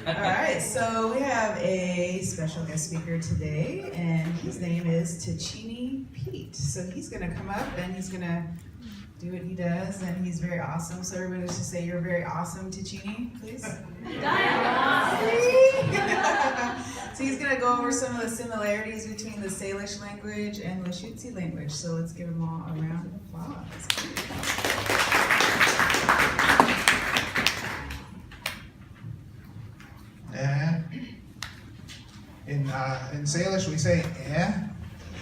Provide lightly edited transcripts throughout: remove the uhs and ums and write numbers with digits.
All right, so we have a special guest speaker today, and his name is Tachini Pete. So he's going to come up and he's going to do what he does, and he's very awesome. So everybody should say, "You're very awesome, Tachini," please. So he's going to go over some of the similarities between the Salish language and Lushootseed language. So let's give him all a round of applause. In Salish we say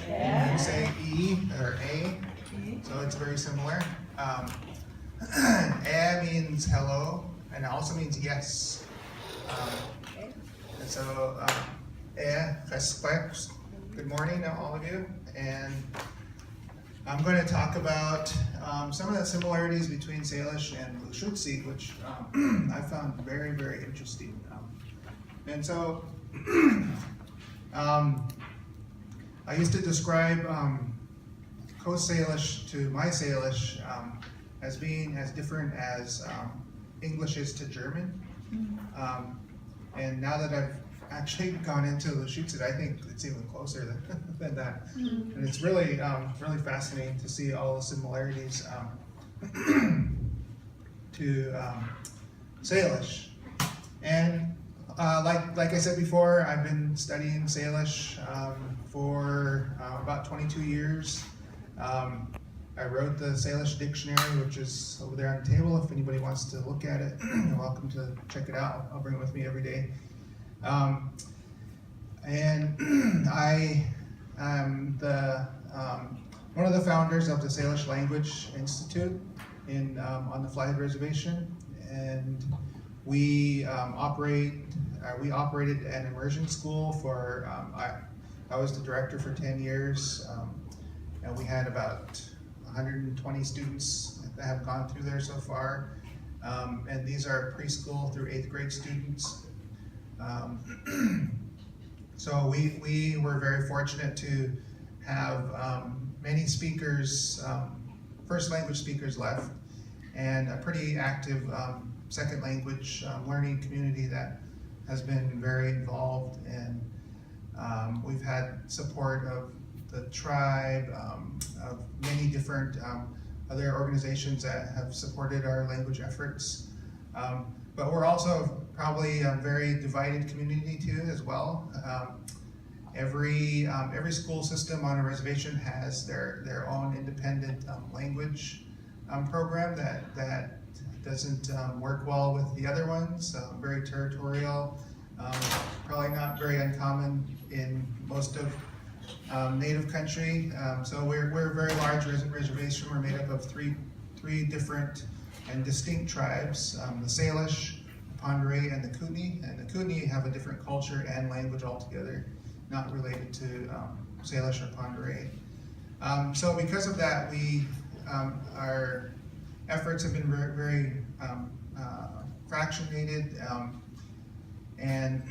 and you say e or a, so it's very similar. Means hello, and it also means yes. And so respect, good morning to all of you, and I'm going to talk about some of the similarities between Salish and Lushootseed, which I found very, very interesting. And so I used to describe Coast Salish to my Salish as being as different as English is to German. And now that I've actually gone into Lushootseed, I think it's even closer than that. And it's really, really fascinating to see all the similarities to Salish. And like I said before, I've been studying Salish for about 22 years. I wrote the Salish dictionary, which is over there on the table. If anybody wants to look at it, you're welcome to check it out. I'll bring it with me every day. And I am one of the founders of the Salish Language Institute on the Flathead Reservation, and we operated an immersion school for. I was the director for 10 years, and we had about 120 students that have gone through there so far, and these are preschool through 8th grade students. So we were very fortunate to have many speakers, first language speakers left, and a pretty active second language learning community that has been very involved, and we've had support of the tribe, of many different other organizations that have supported our language efforts. But we're also probably a very divided community too, as well. Every school system on a reservation has their own independent language program that doesn't work well with the other ones. Very territorial, probably not very uncommon in most of native country. So we're a very large reservation. We're made up of three different and distinct tribes: the Salish, the Pondere, and the Kootenai. And the Kootenai have a different culture and language altogether, not related to Salish or Pondere. So because of that, our efforts have been very, very fractionated, and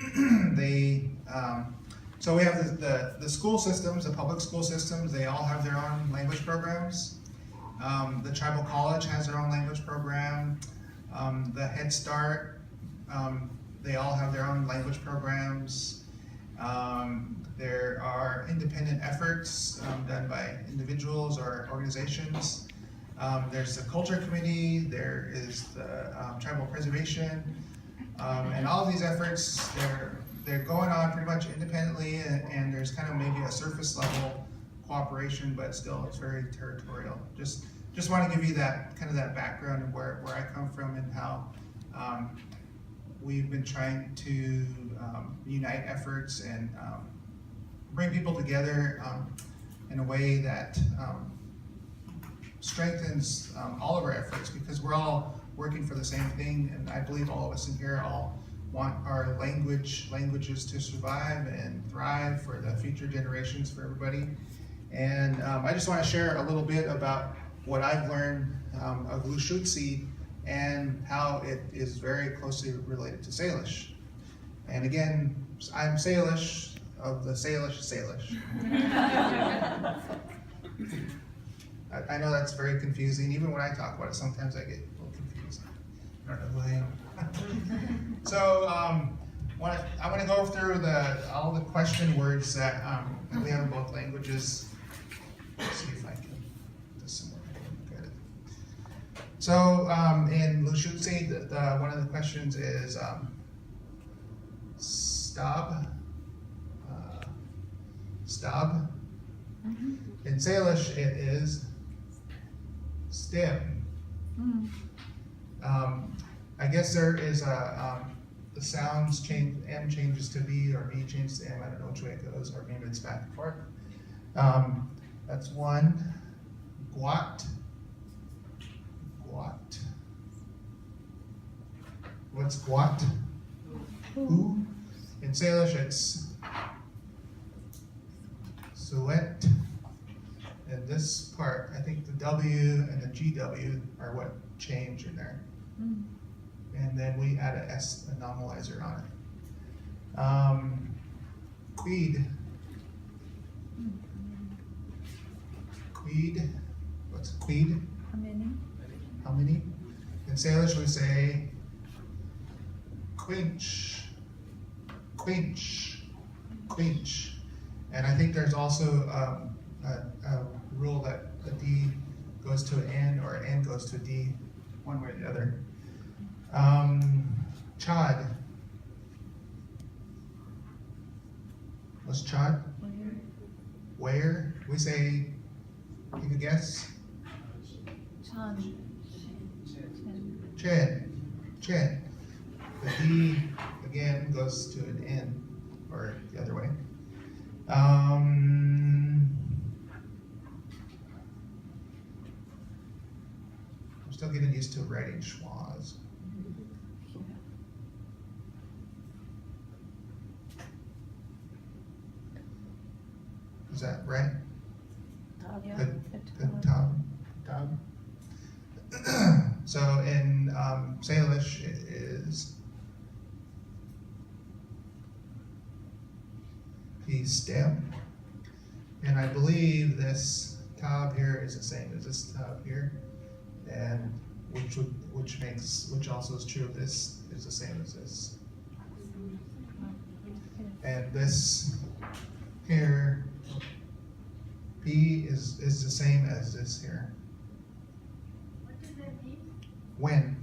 so we have the school systems, the public school systems. They all have their own language programs. The tribal college has their own language program. The Head Start, they all have their own language programs. There are independent efforts done by individuals or organizations. There's the Culture Committee, there is the Tribal Preservation, and all of these efforts, they're going on pretty much independently, and there's kind of maybe a surface level cooperation, but still it's very territorial. Just want to give you that kind of that background of where I come from and how we've been trying to unite efforts and bring people together in a way that strengthens all of our efforts, because we're all working for the same thing, and I believe all of us in here all want our languages to survive and thrive for the future generations, for everybody. And I just want to share a little bit about what I've learned of Lushootseed and how it is very closely related to Salish. And again, I'm Salish of the Salish. I know that's very confusing. Even when I talk about it, sometimes I get a little confused. I don't know who I am. So I want to go through all the question words that we have in both languages. Let's see if I can do this somewhere. Get it. So in Lushootseed, one of the questions is stab. Stab. In Salish, it is stem. I guess there is the sounds change, M changes to B or B changes to M, I don't know which way it goes, or maybe it's back and forth. That's one. Guat. Guat. What's guat? Who? In Salish, it's suet. And this part, I think the W and the GW are what change in there. And then we add a S, a normalizer on it. Queed. Queed. What's queed? How many? How many? In Salish we say quench. Quench. Quench. And I think there's also a rule that a D goes to an N or an N goes to a D, one way or the other. Chad. What's chad? Where? We say, you can guess? Chan. Chen. Chen. The D, again, goes to an N, or the other way. I'm still getting used to writing schwas. Is that right? Yeah. Good tab. So in Salish it is P stem, and I believe this tab here is the same as this tab here, and which also is true of this is the same as this, and this here P is the same as this here. What does that mean? When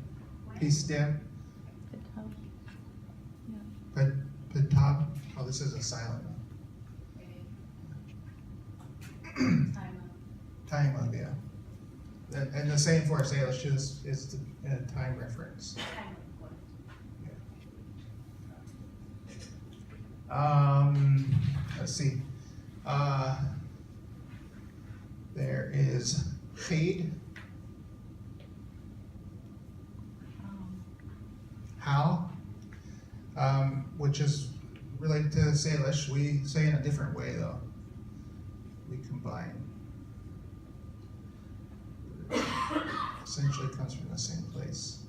P stem, tab. Oh, this is a silent one. Time of, yeah. And the same for Salish is the time reference. Let's see. There is feed. How, which is related to Salish. We say in a different way though. We combine. Essentially comes from the same place.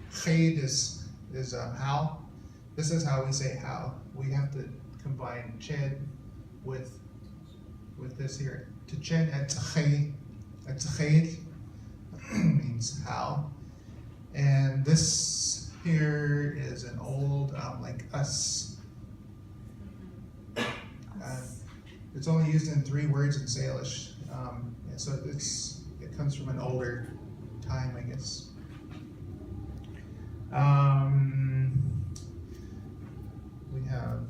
Fade is how. This is how we say how. We have to combine ched with this here. To ched at tched means how. And this here is an old like us. It's only used in 3 words in Salish, so it comes from an older time, I guess. We have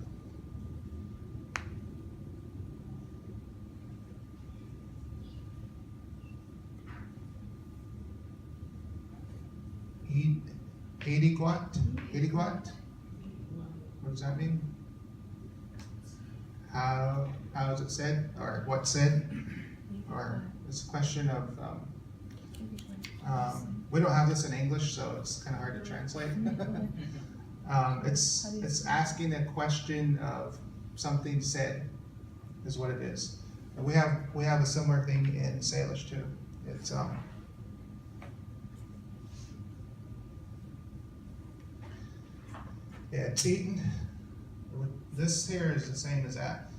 Idiquat. What does that mean? How is it said, or what said, or it's a question of. We don't have this in English, so it's kind of hard to translate. It's asking a question of something said, is what it is. And we have a similar thing in Salish too. It's Teton. This here is the same as that,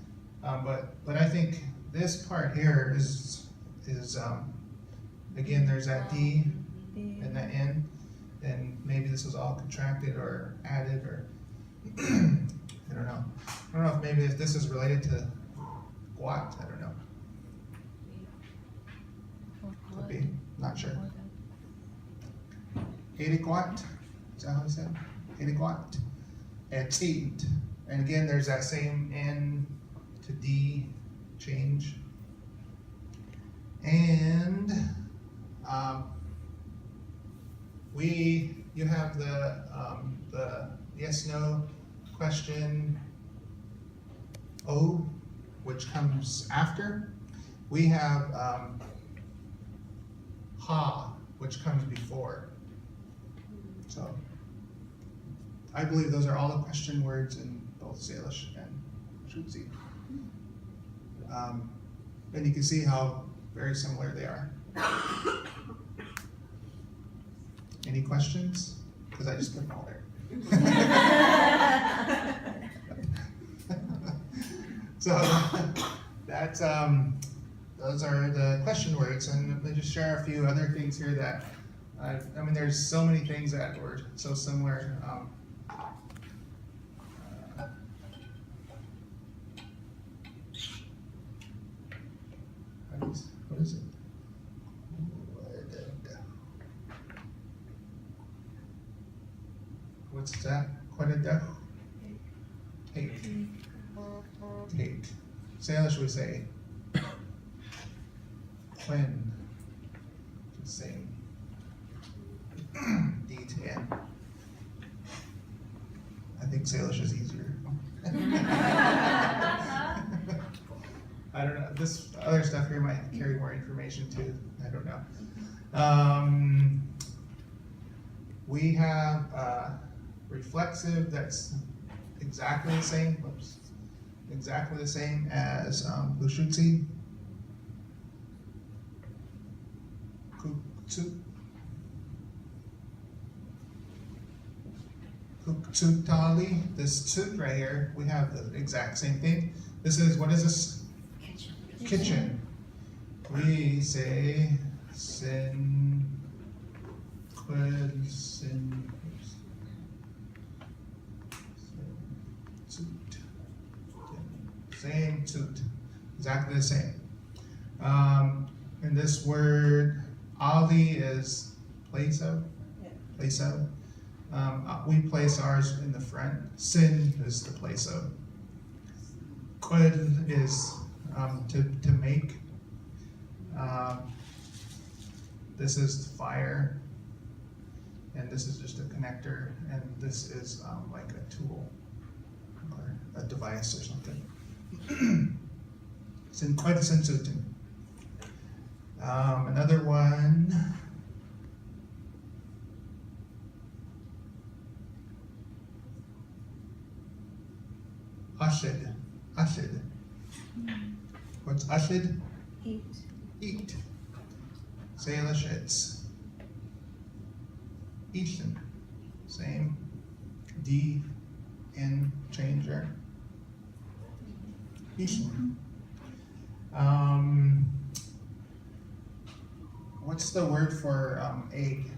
but I think this part here is again there's that D and that N, this was all contracted or added, or I don't know. I don't know if maybe if this is related to Guat. I don't know. Could be. Not sure. Hediquat, is that how he said? Hediquat, and Teat. And again, there's that same N to D change. And you have the yes/no question O, which comes after. We have ha, which comes before. So I believe those are all the question words in both Salish and Lushootseed. And you can see how very similar they are. Any questions? Because I just put them all there. So that's those are the question words, and let me just share a few other things here that I mean, there's so many things that were so similar. What is it? What's that? Take. Take. Salish we say Quinn. Just saying D to N. I think Salish is easier. I don't know. This other stuff here might carry more information too. I don't know. We have reflexive that's exactly the same. Whoops. Exactly the same as Lushootseed. Kuktali. This tsut right here, we have the exact same thing. This is, what is this? Kitchen. We say sin, quid, sin, toot. Same toot. Exactly the same. And this word, ali is place of. Place of. We place ours in the front. Sin is the place of. Quid is to make. This is fire, and this is just a connector, and this is like a tool or a device or something. Sin quid sensutin. Another one. Ashid. Ashid. What's ashid? Eat. Eat. Salish, it's eaten. Same. D, N, changer. Eaten. What's the word for egg?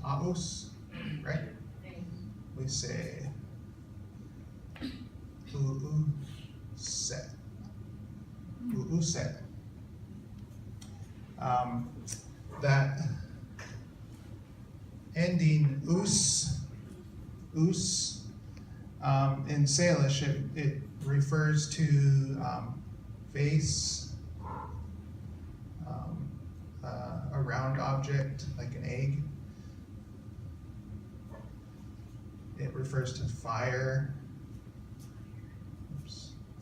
Aos, right? We say set. Set. That ending us, in Salish, it refers to vase, a round object like an egg. It refers to fire,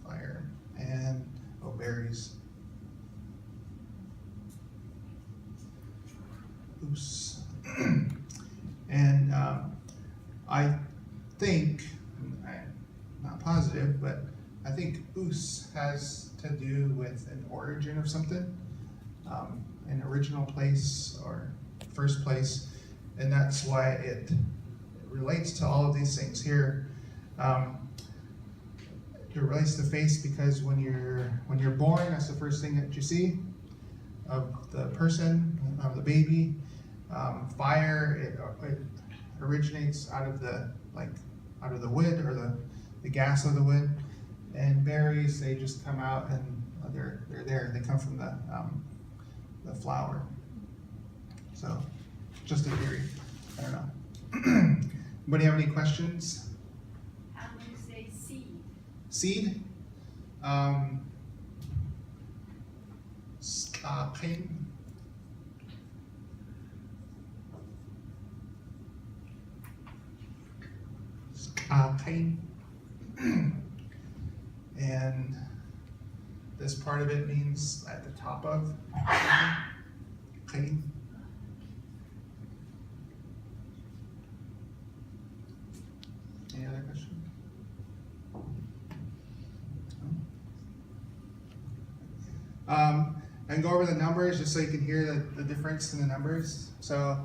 fire, and berries. Oos. And I think, I'm not positive, but I think oos has to do with an origin of something, an original place or first place, and that's why it relates to all of these things here. It relates to face because when you're born, that's the first thing that you see. the person, of the baby. Fire, it originates out of the wood or the gas of the wood. And berries, they just come out and they're there. They come from the flower. So, just a theory. I don't know. Anybody have any questions? How do you say seed? Seed? Skaken. Skaken. And this part of it means at the top of. Okay. Any other questions? And go over the numbers just so you can hear the difference in the numbers. So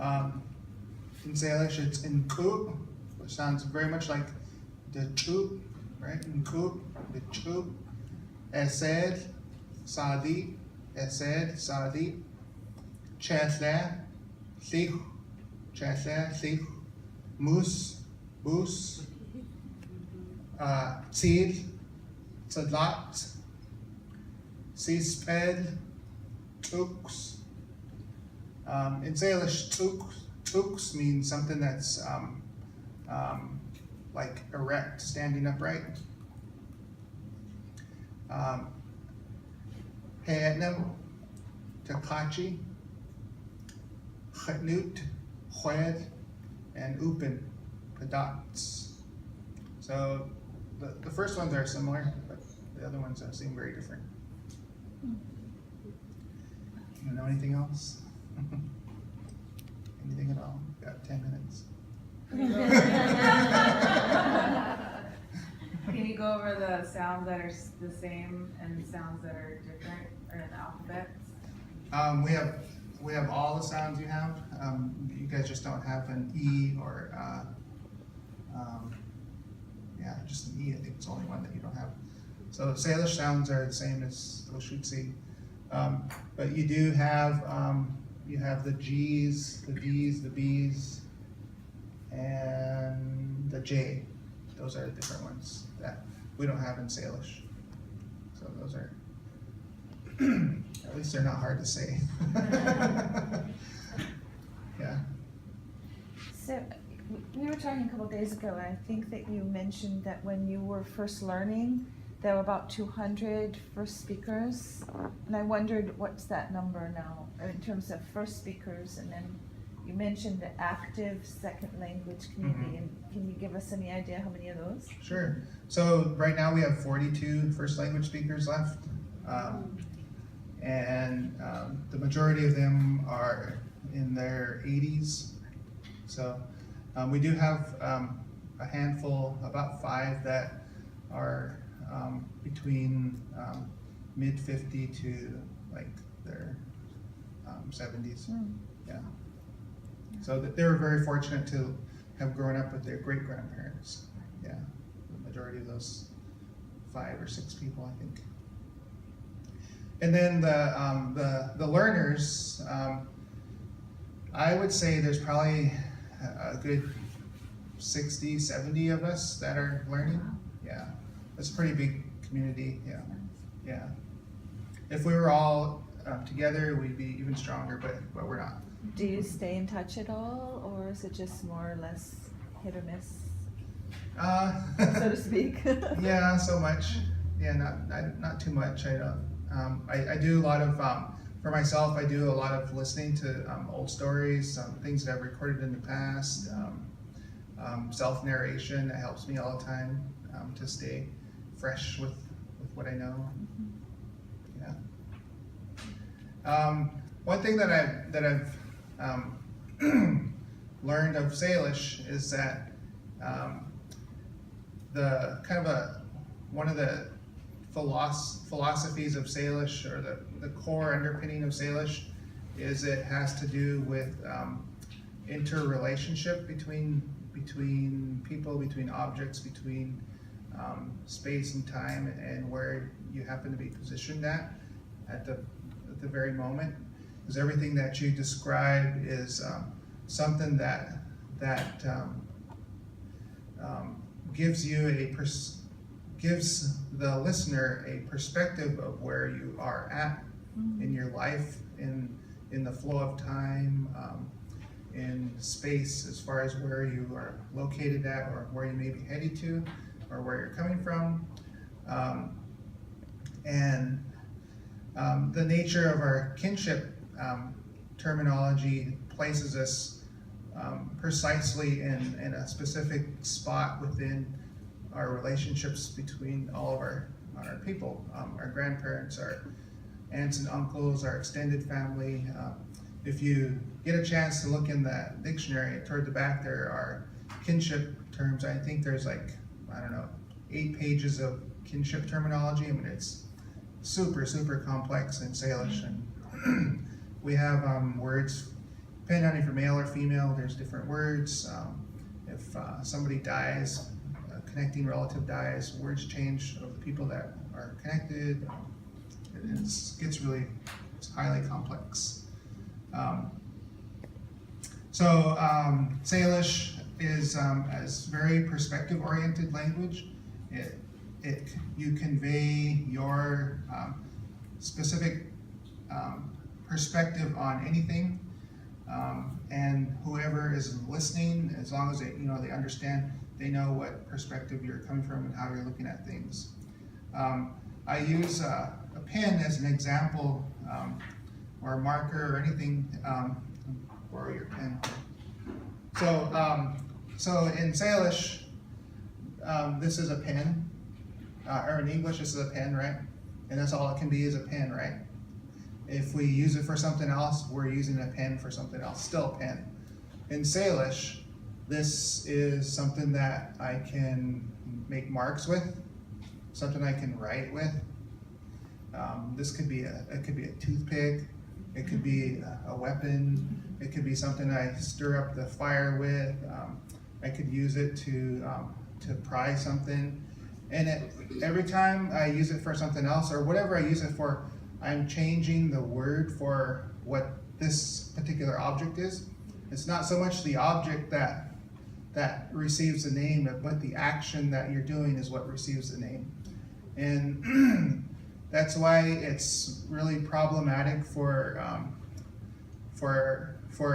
in Salish it's in kub, which sounds very much like the chub, right? In kub, the chub. Esed, sadi, chesle, sich, mus, bus, tzid, tzadlat, sisped, tux. In Salish, tux means something that's like erect, standing upright. He'etnem, Takachi, Chetnut, Chwed, and Upin, the dots. So the first ones are similar, but the other ones seem very different. You know anything else? Anything at all? Got 10 minutes. Can you go over the sounds that are the same and sounds that are different, or in the alphabets? We have all the sounds you have. You guys just don't have an E or just an E. I think it's the only one that you don't have. So Salish sounds are the same as Lushootseed, but you do have you have the G's, the D's, the B's, and the J. Those are different ones that we don't have in Salish. So those are, at least they're not hard to say. Yeah. So we were talking a couple of days ago, and I think that you mentioned that when you were first learning, there were about 200 first speakers, and I wondered what's that number now in terms of first speakers, and then you mentioned the active second language community, and can you give us any idea how many of those? Sure. So right now we have 42 first language speakers left, and the majority of them are in their 80s. So we do have a handful, about 5 that are between mid 50 to like their 70s. Yeah. So they were very fortunate to have grown up with their great grandparents. Yeah, the majority of those 5 or 6 people, I think. And then the learners, I would say there's probably a good 60, 70 of us that are learning. Yeah, it's a pretty big community. Yeah, yeah. If we were all together, we'd be even stronger, but we're not. Do you stay in touch at all, or is it just more or less hit or miss, so to speak? Yeah, so much. Yeah, not too much. I don't. I do a lot of for myself. I do a lot of listening to old stories, things that I've recorded in the past. Self narration, that helps me all the time to stay fresh with what I know. Yeah. One thing that I've learned of Salish is that the kind of one of the philosophies of Salish, or the core underpinning of Salish, is it has to do with interrelationship between people, between objects, between space and time, and where you happen to be positioned at at the very moment, because everything that you describe is something that gives the listener a perspective of where you are at in your life, in the flow of time, in space, as far as where you are located at, or where you may be headed to, or where you're coming from. The nature of our kinship terminology places us precisely in a specific spot within our relationships between all of our people, our grandparents, our aunts and uncles, our extended family. If you get a chance to look in that dictionary, toward the back there are kinship terms. I think there's 8 pages of kinship terminology. I mean, it's super, super complex in Salish, and we have words, depending on if you're male or female, there's different words. If somebody dies, a connecting relative dies, words change of the people that are connected. It's highly complex. Salish is very perspective-oriented language. You convey your specific perspective on anything, and whoever is listening, as long as they understand, they know what perspective you're coming from and how you're looking at things. I use a pen as an example, or a marker or anything. Borrow your pen. So in Salish, this is a pen, or in English, this is a pen, right? And that's all it can be, is a pen, right? If we use it for something else, we're using a pen for something else, still a pen. In Salish, this is something that I can make marks with, something I can write with. This could be a toothpick, it could be a weapon, it could be something I stir up the fire with. I could use it to pry something. And every time I use it for something else, or whatever I use it for, I'm changing the word for what this particular object is. It's not so much the object that receives the name, but the action that you're doing is what receives the name. And that's why it's really problematic for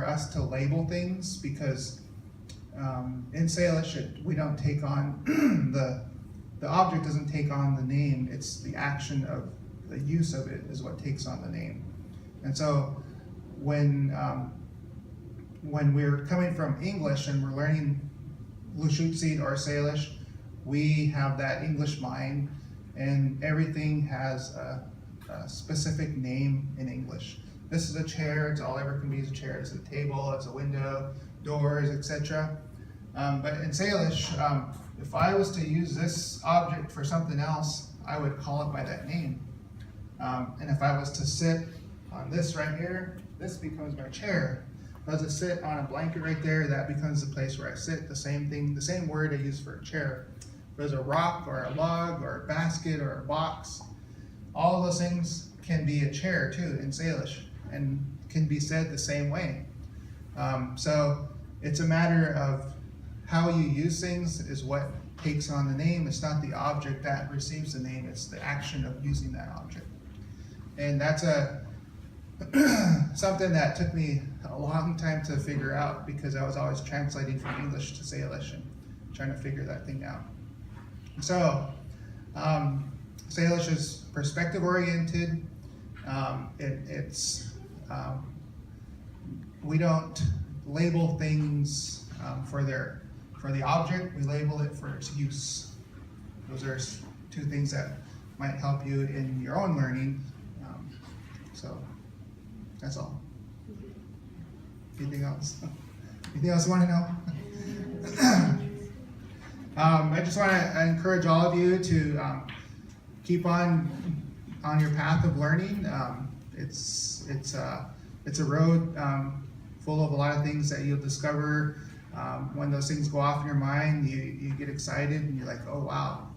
us to label things, because in Salish we don't take on the object doesn't take on the name. It's the action of the use of it is what takes on the name. And so when we're coming from English and we're learning Lushootseed or Salish, we have that English mind, and everything has a specific name in English. This is a chair, it's all ever can be is a chair. It's a table, it's a window, doors, etc. But in Salish, if I was to use this object for something else, I would call it by that name. And if I was to sit on this right here, this becomes my chair. If I was to sit on a blanket right there, that becomes the place where I sit. The same thing, the same word I use for a chair. If there's a rock or a log or a basket or a box, all those things can be a chair too in Salish, and can be said the same way. So it's a matter of how you use things is what takes on the name. It's not the object that receives the name, it's the action of using that object. And that's something that took me a long time to figure out, because I was always translating from English to Salish and trying to figure that thing out. So Salish is perspective oriented. We don't label things for the object, we label it for its use. Those are 2 things that might help you in your own learning. So that's all. Anything else? Anything else you want to know? I just want to encourage all of you to keep on your path of learning. It's a road full of a lot of things that you'll discover. When those things go off in your mind, you get excited and you're like, oh wow,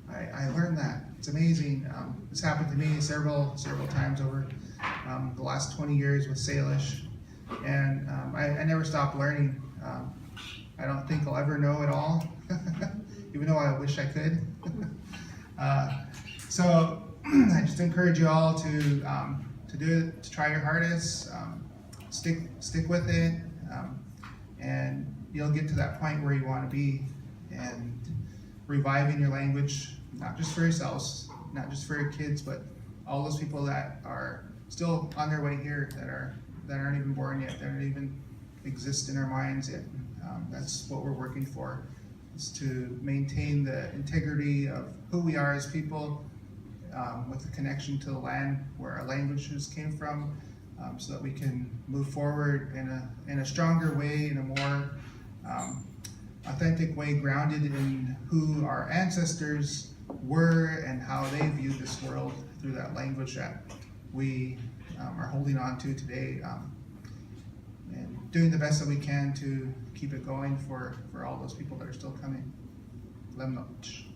I learned that. It's amazing. This happened to me several times over the last 20 years with Salish, and I never stopped learning. I don't think I'll ever know it all, even though I wish I could. So I just encourage you all to do it, to try your hardest, stick with it, and you'll get to that point where you want to be, and reviving your language, not just for yourselves, not just for your kids, but all those people that are still on their way here, that aren't even born yet, that don't even exist in our minds yet. That's what we're working for, is to maintain the integrity of who we are as people, with the connection to the land where our languages came from, so that we can move forward in a stronger way, in a more authentic way, grounded in who our ancestors were and how they viewed this world through that language that we are holding on to today, and doing the best that we can to keep it going for all those people that are still coming. Lemnoch.